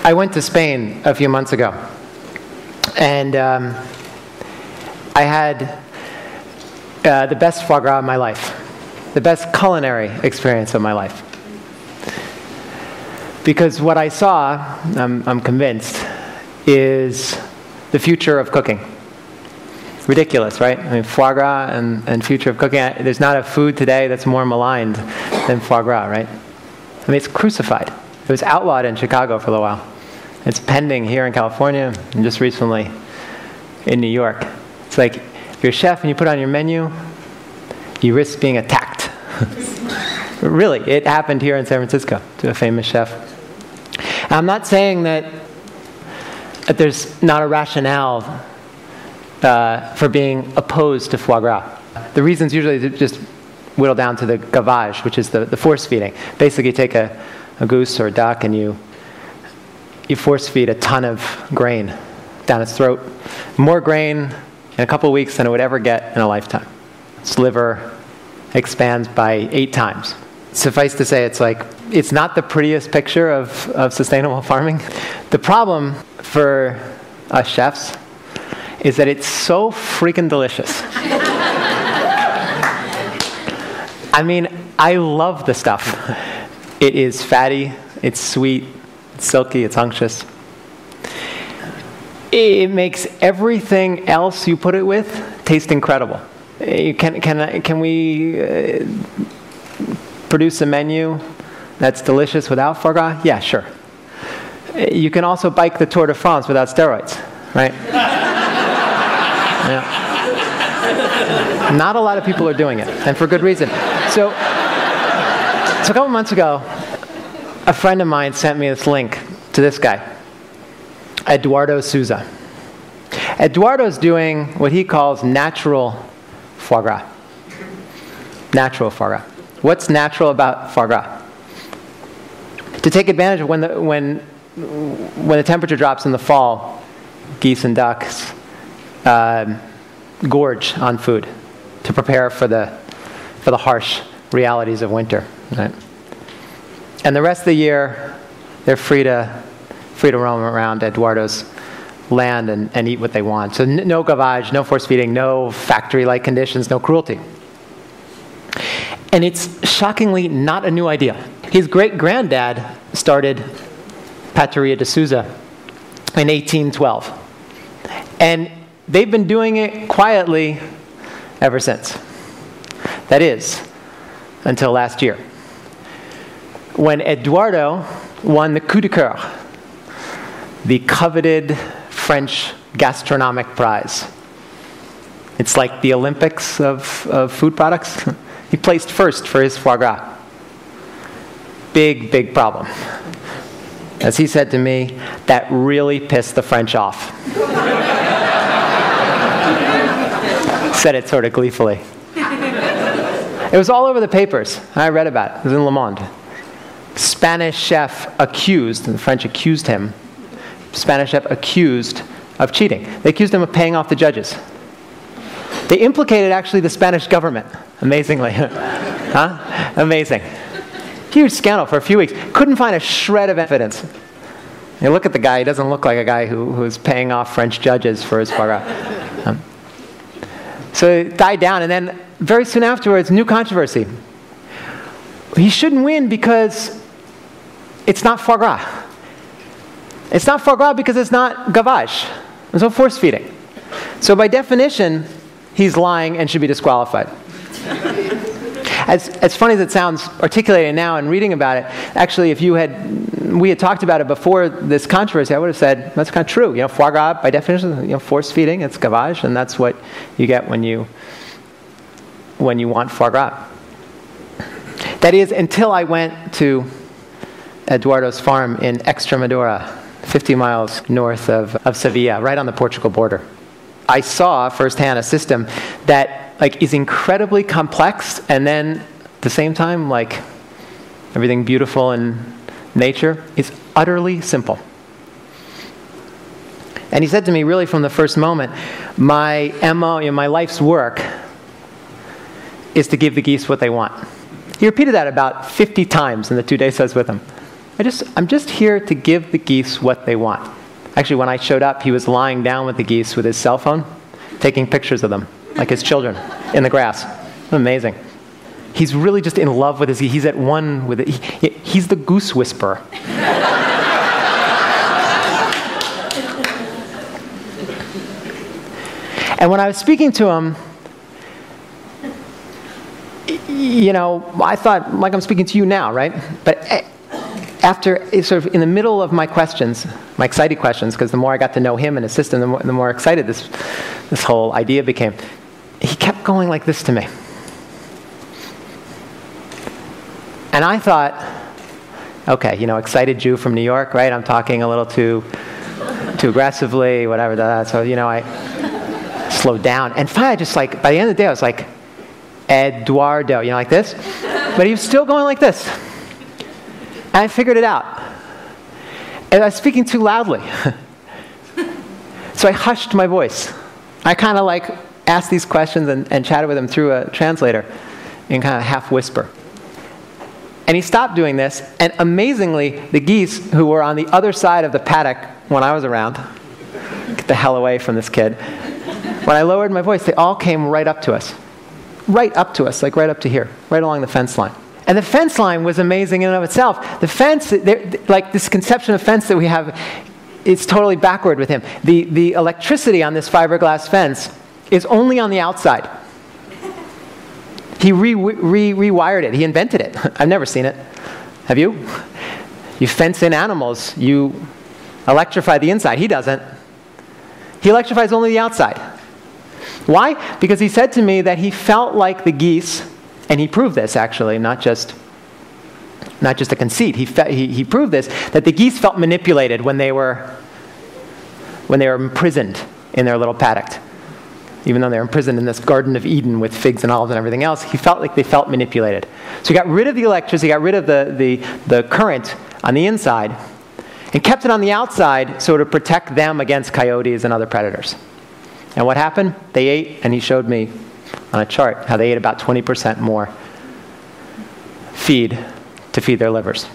I went to Spain a few months ago, and I had the best foie gras of my life, the best culinary experience of my life. Because what I saw, I'm convinced, is the future of cooking. Ridiculous, right? I mean, foie gras and future of cooking. There's not a food today that's more maligned than foie gras, right? I mean, it's crucified. It was outlawed in Chicago for a little while. It's pending here in California and just recently in New York. It's like, if you're a chef and you put it on your menu, you risk being attacked. Really, it happened here in San Francisco to a famous chef. And I'm not saying that there's not a rationale for being opposed to foie gras. The reasons usually just whittle down to the gavage, which is the force feeding. Basically, you take a goose or a duck and you force feed a ton of grain down its throat. More grain in a couple of weeks than it would ever get in a lifetime. Its liver expands by 8 times. Suffice to say, it's not the prettiest picture of sustainable farming. The problem for us chefs is that it's so freaking delicious. I mean, I love the stuff. It is fatty, it's sweet, it's silky, it's unctuous. It makes everything else you put it with taste incredible. Can we produce a menu that's delicious without foie gras? Yeah, sure. You can also bike the Tour de France without steroids, right? Yeah. Not a lot of people are doing it, and for good reason. So a couple months ago, a friend of mine sent me this link to this guy, Edoardo Souza. Eduardo's doing what he calls natural foie gras. Natural foie gras. What's natural about foie gras? To take advantage of when the temperature drops in the fall, geese and ducks gorge on food to prepare for the harsh realities of winter. Right? And the rest of the year, they're free to roam around Eduardo's land and eat what they want. So no gavage, no force feeding, no factory-like conditions, no cruelty. And it's shockingly not a new idea. His great-granddad started Pateria de Souza in 1812. And they've been doing it quietly ever since. That is, until last year, when Eduardo won the Coup de Coeur, the coveted French gastronomic prize. It's like the Olympics of food products. He placed first for his foie gras. Big problem. As he said to me, that really pissed the French off. Said it sort of gleefully. It was all over the papers. I read about it. It was in Le Monde. Spanish chef accused, and the French accused him, Spanish chef accused of cheating. They accused him of paying off the judges. They implicated actually the Spanish government, amazingly. Huh? Amazing. Huge scandal for a few weeks. Couldn't find a shred of evidence. You look at the guy, he doesn't look like a guy who is paying off French judges for his foie gras. So it died down, and then very soon afterwards, new controversy. He shouldn't win because it's not foie gras. It's not foie gras because it's not gavage. There's no force feeding. So by definition, he's lying and should be disqualified. As funny as it sounds articulated now and reading about it, actually we had talked about it before this controversy, I would have said, that's kind of true. You know, foie gras, by definition, force feeding, it's gavage, and that's what you get when you want foie gras. That is, until I went to Eduardo's farm in Extremadura, 50 miles north of Sevilla, right on the Portugal border. I saw firsthand a system that is incredibly complex, and then at the same time, everything beautiful in nature is utterly simple. And he said to me, really from the first moment, my MO, my life's work is to give the geese what they want. He repeated that about 50 times in the 2 days I was with him. I'm just here to give the geese what they want. Actually, when I showed up, he was lying down with the geese with his cell phone, taking pictures of them, like his children, in the grass. Amazing. He's really just in love with his geese. He's at one with it. He's the goose whisperer. And when I was speaking to him, I thought, like I'm speaking to you now, right? But after, sort of in the middle of my questions, my excited questions, because the more I got to know him and his system, the more excited this whole idea became, he kept going like this to me. And I thought, okay, excited Jew from New York, right? I'm talking a little too aggressively, whatever. So, I slowed down. And finally, by the end of the day, I was like, Eduardo, like this. But he was still going like this. And I figured it out. And I was speaking too loudly. So I hushed my voice. I kind of asked these questions and chatted with him through a translator in kind of half whisper. And he stopped doing this, and amazingly, the geese who were on the other side of the paddock when I was around, get the hell away from this kid, when I lowered my voice, they all came right up to us. Right up to us, right up to here, right along the fence line. And the fence line was amazing in and of itself. The fence, this conception of fence that we have, it's totally backward with him. The electricity on this fiberglass fence is only on the outside. He rewired it. He invented it. I've never seen it. Have you? You fence in animals. You electrify the inside. He doesn't. He electrifies only the outside. Why? Because he said to me that he felt like the geese, and he proved this actually, not just a conceit. He proved this, that the geese felt manipulated when they were imprisoned in their little paddock. Even though they were imprisoned in this Garden of Eden with figs and olives and everything else, he felt like they felt manipulated. So he got rid of the electricity, got rid of the current on the inside, and kept it on the outside so to protect them against coyotes and other predators. And what happened? They ate, and he showed me on a chart how they ate about 20% more feed to feed their livers.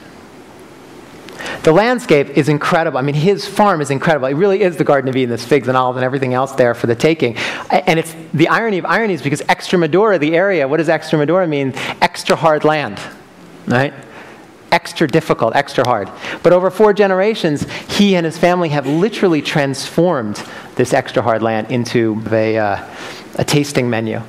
The landscape is incredible. I mean, his farm is incredible. It really is the Garden of Eden. There's figs and olives and everything else there for the taking. And it's the irony of ironies because Extremadura, the area, what does Extremadura mean? Extra hard land, right? Extra difficult, extra hard. But over 4 generations, he and his family have literally transformed this extra hard land into a tasting menu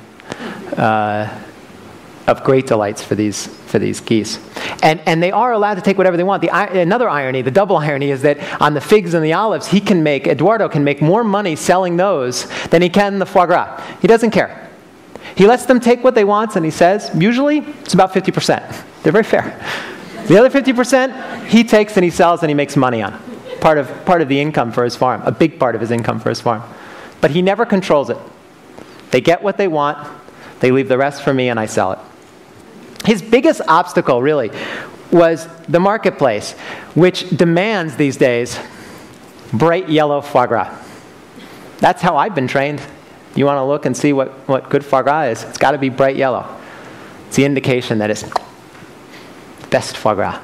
of great delights for these geese. And they are allowed to take whatever they want. Another irony, the double irony, is that on the figs and the olives, Eduardo can make more money selling those than he can the foie gras. He doesn't care. He lets them take what they want, and he says, usually, it's about 50%. They're very fair. The other 50%, he takes and he sells and he makes money on. Part of the income for his farm, a big part of his income for his farm. But he never controls it. They get what they want, they leave the rest for me, and I sell it. His biggest obstacle, really, was the marketplace, which demands these days bright yellow foie gras. That's how I've been trained. You want to look and see what good foie gras is, it's got to be bright yellow. It's the indication that it's best foie gras.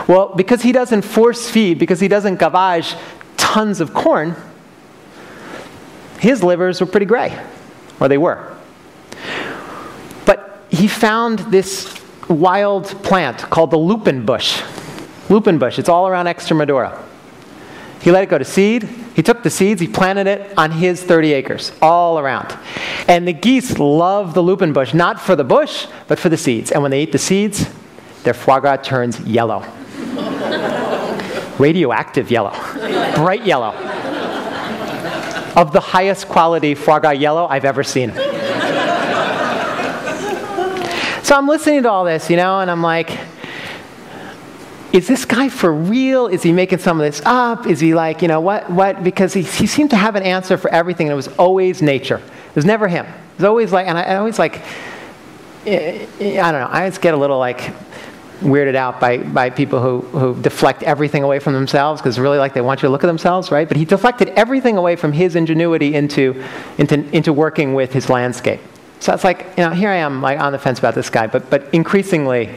Well, because he doesn't force feed, because he doesn't gavage tons of corn, his livers were pretty gray, or they were. But he found this wild plant called the lupin bush. Lupin bush, it's all around Extremadura. He let it go to seed. He took the seeds, he planted it on his 30 acres, all around. And the geese love the lupin bush, not for the bush, but for the seeds. And when they eat the seeds, their foie gras turns yellow. Radioactive yellow. Bright yellow. Of the highest quality foie gras yellow I've ever seen. So I'm listening to all this, and I'm like, is this guy for real? Is he making some of this up? Is he like, what? Because he seemed to have an answer for everything, and it was always nature. It was never him. It was always like, and I always like, I don't know, I always get a little like weirded out by people who deflect everything away from themselves, because really like they want you to look at themselves, right? But he deflected everything away from his ingenuity into working with his landscape. So it's like, here I am like on the fence about this guy, but increasingly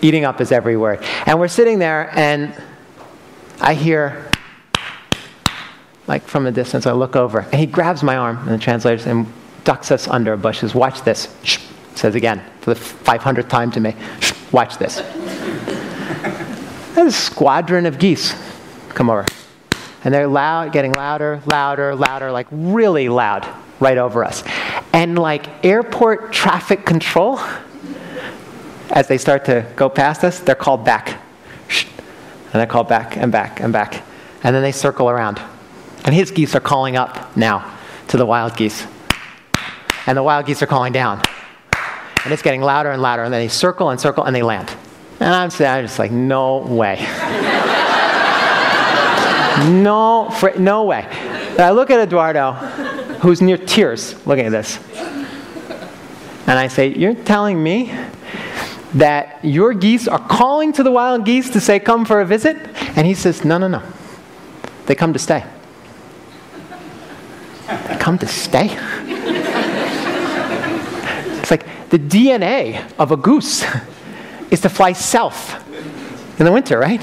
eating up his every word. And we're sitting there, and I hear, like from a distance, I look over, and he grabs my arm, and the translator, and ducks us under a bush. Says, "Watch this." Shh. Says again, for the 500th time to me, "Shh, watch this." There's a squadron of geese come over. And they're loud, getting louder, louder, louder, like really loud right over us. And like airport traffic control, as they start to go past us, they're called back. Shh. And they're called back and back and back. And then they circle around. And his geese are calling up now to the wild geese. And the wild geese are calling down. And it's getting louder and louder. And then they circle and circle and they land. And I'm just like, no way. No way. And I look at Eduardo, who's near tears looking at this. And I say, "You're telling me that your geese are calling to the wild geese to say, 'Come for a visit'?" And he says, no. They come to stay. They come to stay? It's like the DNA of a goose is to fly south in the winter, right?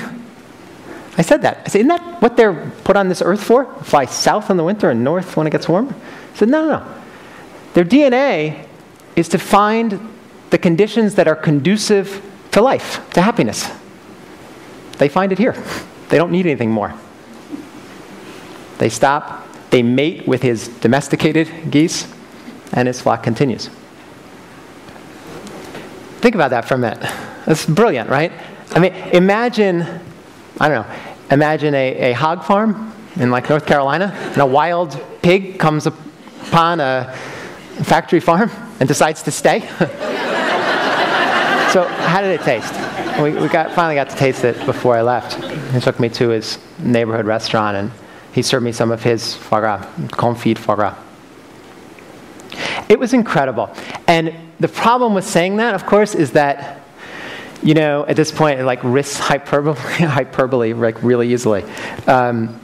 I said that. I said, "Isn't that what they're put on this earth for? Fly south in the winter and north when it gets warmer?" I said, no. Their DNA is to find the conditions that are conducive to life, to happiness. They find it here. They don't need anything more. They stop, they mate with his domesticated geese, and his flock continues. Think about that for a minute. That's brilliant, right? I mean, imagine a hog farm in like North Carolina, and a wild pig comes upon a factory farm and decides to stay. So how did it taste? We finally got to taste it before I left. He took me to his neighborhood restaurant, and he served me some of his foie gras, confit foie gras. It was incredible. And the problem with saying that, of course, is that, you know, at this point, it like risks hyperbole like really easily. And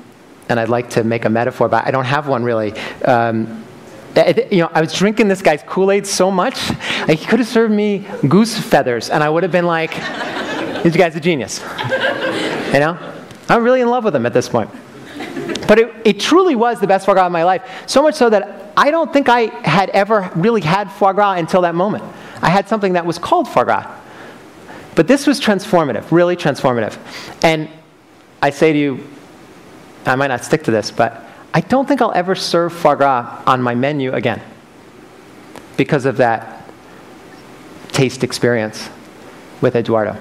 I'd like to make a metaphor, but I don't have one really. I was drinking this guy's Kool-Aid so much, like he could have served me goose feathers, and I would have been like, "This guy's a genius." You know, I'm really in love with him at this point. But it truly was the best foie gras of my life, so much so that I don't think I had ever really had foie gras until that moment. I had something that was called foie gras. But this was transformative, really transformative. And I say to you, I might not stick to this, but I don't think I'll ever serve foie gras on my menu again because of that taste experience with Eduardo.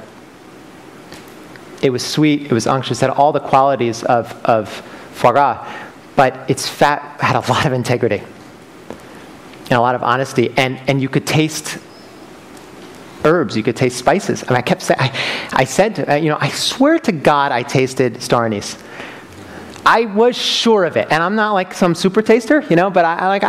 It was sweet, it was unctuous, it had all the qualities of foie gras, but its fat had a lot of integrity and a lot of honesty, and you could taste herbs, you could taste spices. I mean, I kept saying, I said, I swear to God I tasted star anise. I was sure of it, and I'm not like some super taster, but I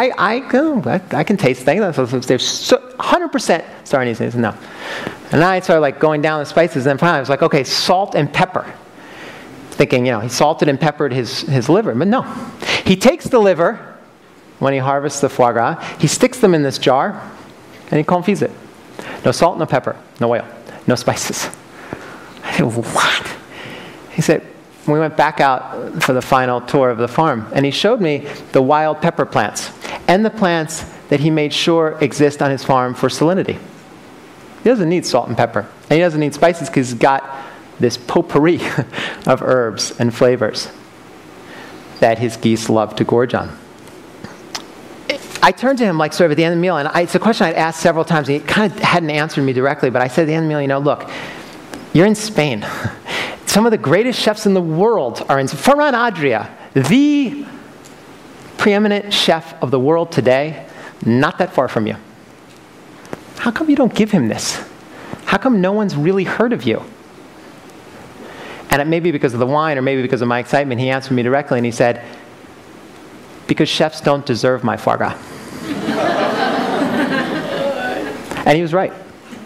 can taste things. There's 100% star anise. No, and then I started like going down the spices, and then finally I was like, okay, salt and pepper. Thinking, he salted and peppered his liver, but no, he takes the liver when he harvests the foie gras, he sticks them in this jar, and he confits it. No salt, no pepper, no oil, no spices. I said, what? He said, we went back out for the final tour of the farm, and he showed me the wild pepper plants and the plants that he made sure exist on his farm for salinity. He doesn't need salt and pepper, and he doesn't need spices because he's got this potpourri of herbs and flavors that his geese love to gorge on. I turned to him like sort of at the end of the meal, and it's a question I'd asked several times, and he kind of hadn't answered me directly, but I said at the end of the meal, look, you're in Spain. Some of the greatest chefs in the world are in Ferran Adria, the preeminent chef of the world today, not that far from you. How come you don't give him this? How come no one's really heard of you? And it may be because of the wine, or maybe because of my excitement, he answered me directly, and he said, because chefs don't deserve my foie gras. And he was right.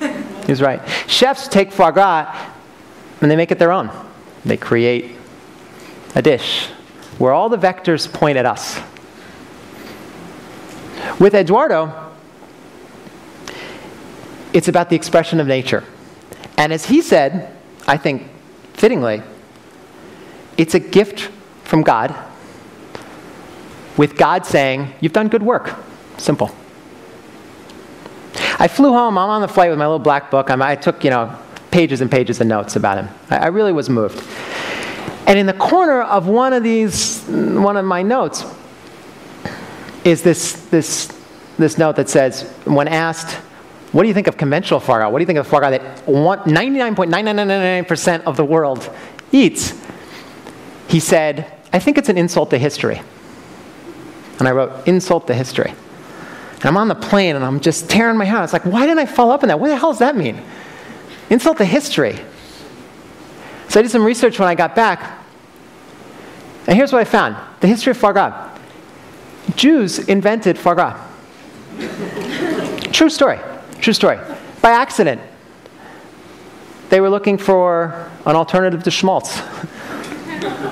He was right. Chefs take foie gras and they make it their own. They create a dish where all the vectors point at us. With Eduardo, it's about the expression of nature. And as he said, I think fittingly, it's a gift from God, with God saying, you've done good work. Simple. I flew home. I'm on the flight with my little black book. I took, pages and pages of notes about him. I really was moved. And in the corner of one of my notes is this note that says, when asked, what do you think of conventional foie gras? What do you think of foie gras that 99.9999% of the world eats? He said, I think it's an insult to history. And I wrote, insult to history. And I'm on the plane, and I'm just tearing my hair out. It's like, why didn't I follow up on that? What the hell does that mean? Insult to history. So I did some research when I got back. And here's what I found. The history of foie gras. Jews invented foie gras. True story. True story. By accident. They were looking for an alternative to schmaltz.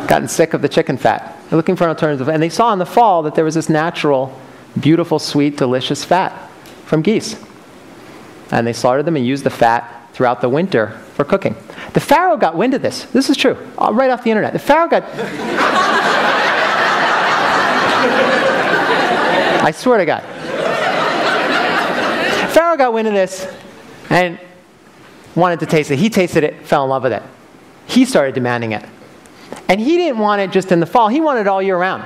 Gotten sick of the chicken fat. They're looking for an alternative. And they saw in the fall that there was this natural, beautiful, sweet, delicious fat from geese. And they slaughtered them and used the fat throughout the winter for cooking. The Pharaoh got wind of this. This is true. Right off the internet. The Pharaoh got... I swear to God. Pharaoh got wind of this and wanted to taste it. He tasted it, fell in love with it. He started demanding it. And he didn't want it just in the fall. He wanted it all year round.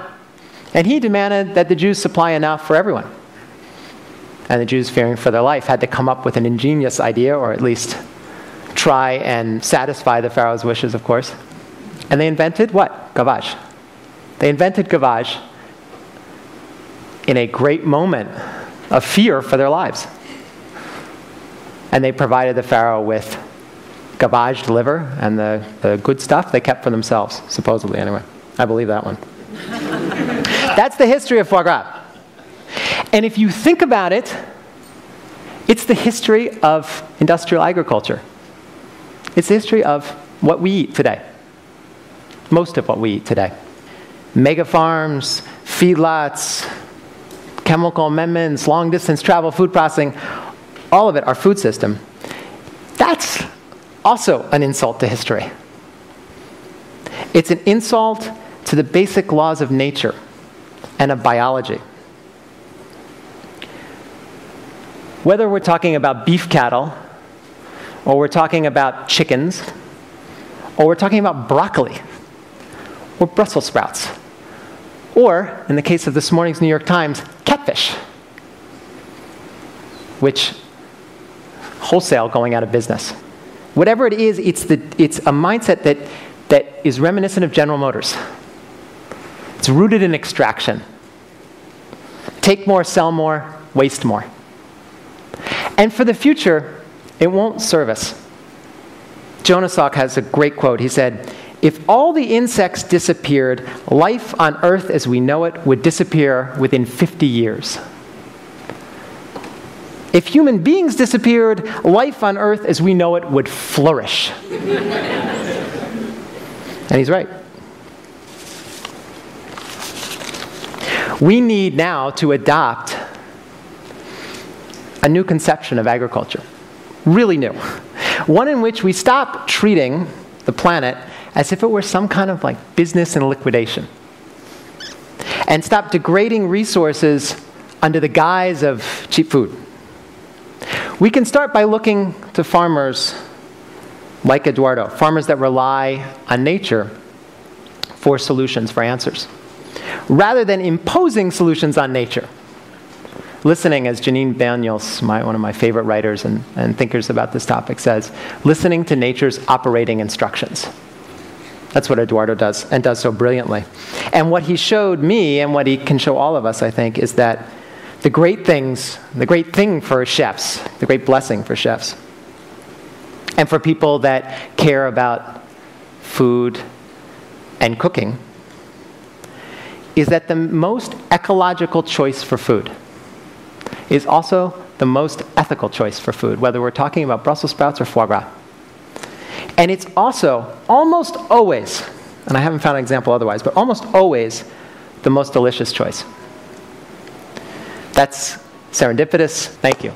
And he demanded that the Jews supply enough for everyone. And the Jews, fearing for their life, had to come up with an ingenious idea, or at least try and satisfy the Pharaoh's wishes, of course. And they invented what? Gavage. They invented gavage in a great moment of fear for their lives. And they provided the Pharaoh with gavaged liver and the good stuff they kept for themselves, supposedly anyway. I believe that one. That's the history of foie gras. And if you think about it, it's the history of industrial agriculture. It's the history of what we eat today. Most of what we eat today. Mega farms, feedlots, chemical amendments, long-distance travel, food processing, all of it, our food system. That's also an insult to history. It's an insult to the basic laws of nature and of biology. Whether we're talking about beef cattle, or we're talking about chickens, or we're talking about broccoli, or Brussels sprouts, or, in the case of this morning's New York Times, catfish, which wholesale going out of business. Whatever it is, it's a mindset that is reminiscent of General Motors. It's rooted in extraction. Take more, sell more, waste more. And for the future, it won't serve us. Jonas Salk has a great quote. He said, if all the insects disappeared, life on Earth as we know it would disappear within 50 years. If human beings disappeared, life on Earth as we know it would flourish. And he's right. We need now to adopt a new conception of agriculture. Really new. One in which we stop treating the planet as if it were some kind of like business in liquidation. And stop degrading resources under the guise of cheap food. We can start by looking to farmers like Edoardo, farmers that rely on nature for solutions, for answers, rather than imposing solutions on nature. Listening, as Janine Daniels, one of my favorite writers and thinkers about this topic, says, listening to nature's operating instructions. That's what Edoardo does, and does so brilliantly. And what he showed me, and what he can show all of us, I think, is that the great thing for chefs, the great blessing for chefs, and for people that care about food and cooking, is that the most ecological choice for food is also the most ethical choice for food, whether we're talking about Brussels sprouts or foie gras. And it's also almost always, and I haven't found an example otherwise, but almost always the most delicious choice. That's serendipitous. Thank you.